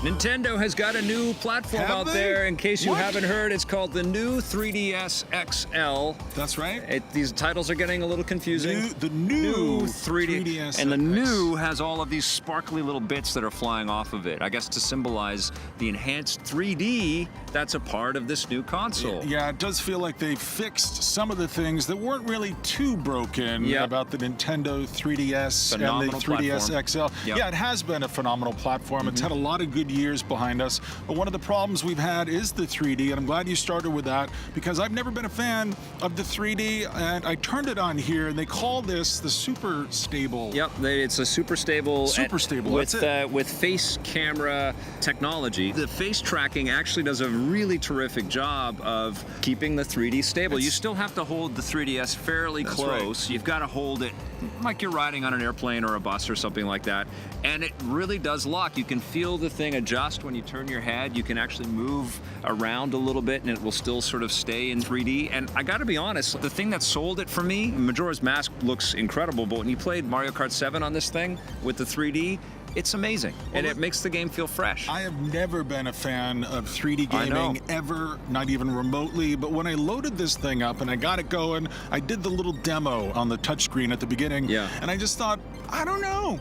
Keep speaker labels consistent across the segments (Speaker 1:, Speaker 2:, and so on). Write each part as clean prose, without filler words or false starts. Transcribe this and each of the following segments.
Speaker 1: Nintendo has got a new platform out there. In case you haven't heard, it's called the new 3DS XL.
Speaker 2: That's right.
Speaker 1: These titles are getting a little confusing.
Speaker 2: The new
Speaker 1: 3DS. And the new has all of these sparkly little bits that are flying off of it. I guess to symbolize the enhanced 3D that's a part of this new console.
Speaker 2: Yeah, it does feel like they fixed some of the things that weren't really too broken about the Nintendo 3DS and the 3DS XL. Yeah, it has been a phenomenal platform. It's had a lot of good years behind us, but one of the problems we've had is the 3D, and I'm glad you started with that because I've never been a fan of the 3D, and I turned it on here, and they call this the Super Stable.
Speaker 1: Yep, it's a Super Stable. With face camera technology. The face tracking actually does a really terrific job of keeping the 3D stable. You still have to hold the 3DS fairly close. You've got to hold it like you're riding on an airplane or a bus or something like that, and it really does lock. You can feel the thing adjust when you turn your head. You can actually move around a little bit and it will still sort of stay in 3D. And I gotta be honest, the thing that sold it for me, Majora's Mask looks incredible, but when you played Mario Kart 7 on this thing with the 3D, it's amazing, and it makes the game feel fresh.
Speaker 2: I have never been a fan of 3D gaming ever, not even remotely, but when I loaded this thing up and I got it going, I did the little demo on the touchscreen at the beginning, and I just thought, I don't know.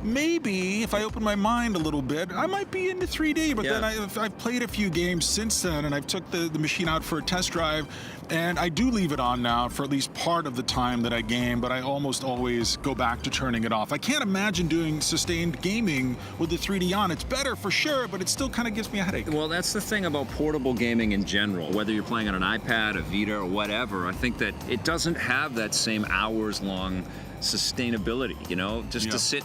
Speaker 2: Maybe if I open my mind a little bit, I might be into 3D, but then I've played a few games since then, and I've took the machine out for a test drive, and I do leave it on now for at least part of the time that I game, but I almost always go back to turning it off. I can't imagine doing sustained gaming with the 3D on. It's better for sure, but it still kind of gives me a headache.
Speaker 1: Well, that's the thing about portable gaming in general. Whether you're playing on an iPad, a Vita, or whatever, I think that it doesn't have that same hours-long sustainability, you know, just to sit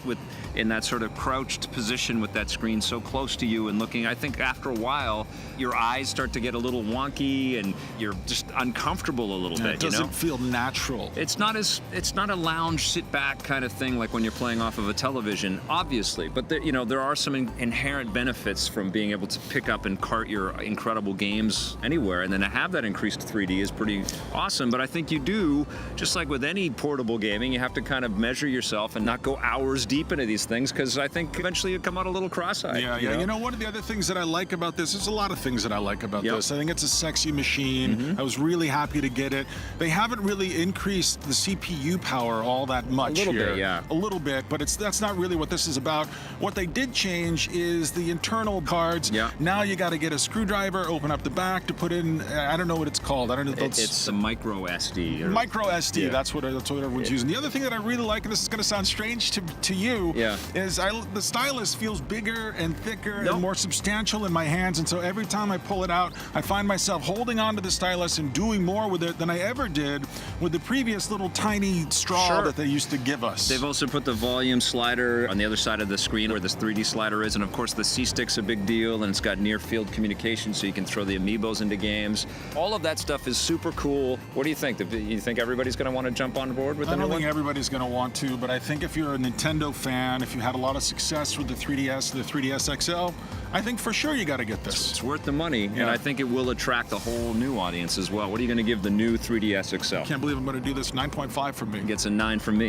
Speaker 1: in that sort of crouched position with that screen so close to you and looking. I think after a while your eyes start to get a little wonky and you're just uncomfortable a little bit.
Speaker 2: It doesn't feel natural.
Speaker 1: It's not a lounge sit back kind of thing like when you're playing off of a television, obviously, but there are some inherent benefits from being able to pick up and cart your incredible games anywhere, and then to have that increased 3D is pretty awesome. But I think you do, just like with any portable gaming, you have to kind of measure yourself and not go hours deep into these things, because I think eventually you come out a little cross-eyed.
Speaker 2: You know, one of the other things that I like about this, there's a lot of things that I like about this. I think it's a sexy machine. I was really happy to get it. They haven't really increased the CPU power all that much
Speaker 1: here.
Speaker 2: A little bit, but that's not really what this is about. What they did change is the internal cards. Now you got to get a screwdriver, open up the back to put in, I don't know what it's called. I don't know.
Speaker 1: It's a micro SD.
Speaker 2: Micro SD, that's what everyone's using. The other thing that I really like, and this is going to sound strange to you, is the stylus feels bigger and thicker and more substantial in my hands, and so every time I pull it out, I find myself holding onto the stylus and doing more with it than I ever did with the previous little tiny straw that they used to give us.
Speaker 1: They've also put the volume slider on the other side of the screen where this 3D slider is, and of course the C-Stick's a big deal, and it's got near-field communication so you can throw the amiibos into games. All of that stuff is super cool. What do you think? Do you think everybody's going to want to jump on board with the new one?
Speaker 2: I don't think everybody's going to want to, but I think if you're a Nintendo fan, if you had a lot of success with the 3DS, the 3DS XL, I think for sure you got to get this.
Speaker 1: It's worth the money, and I think it will attract a whole new audience as well. What are you going to give the new 3DS XL?
Speaker 2: I can't believe I'm going to do this. 9.5 from me.
Speaker 1: It gets a 9 from me.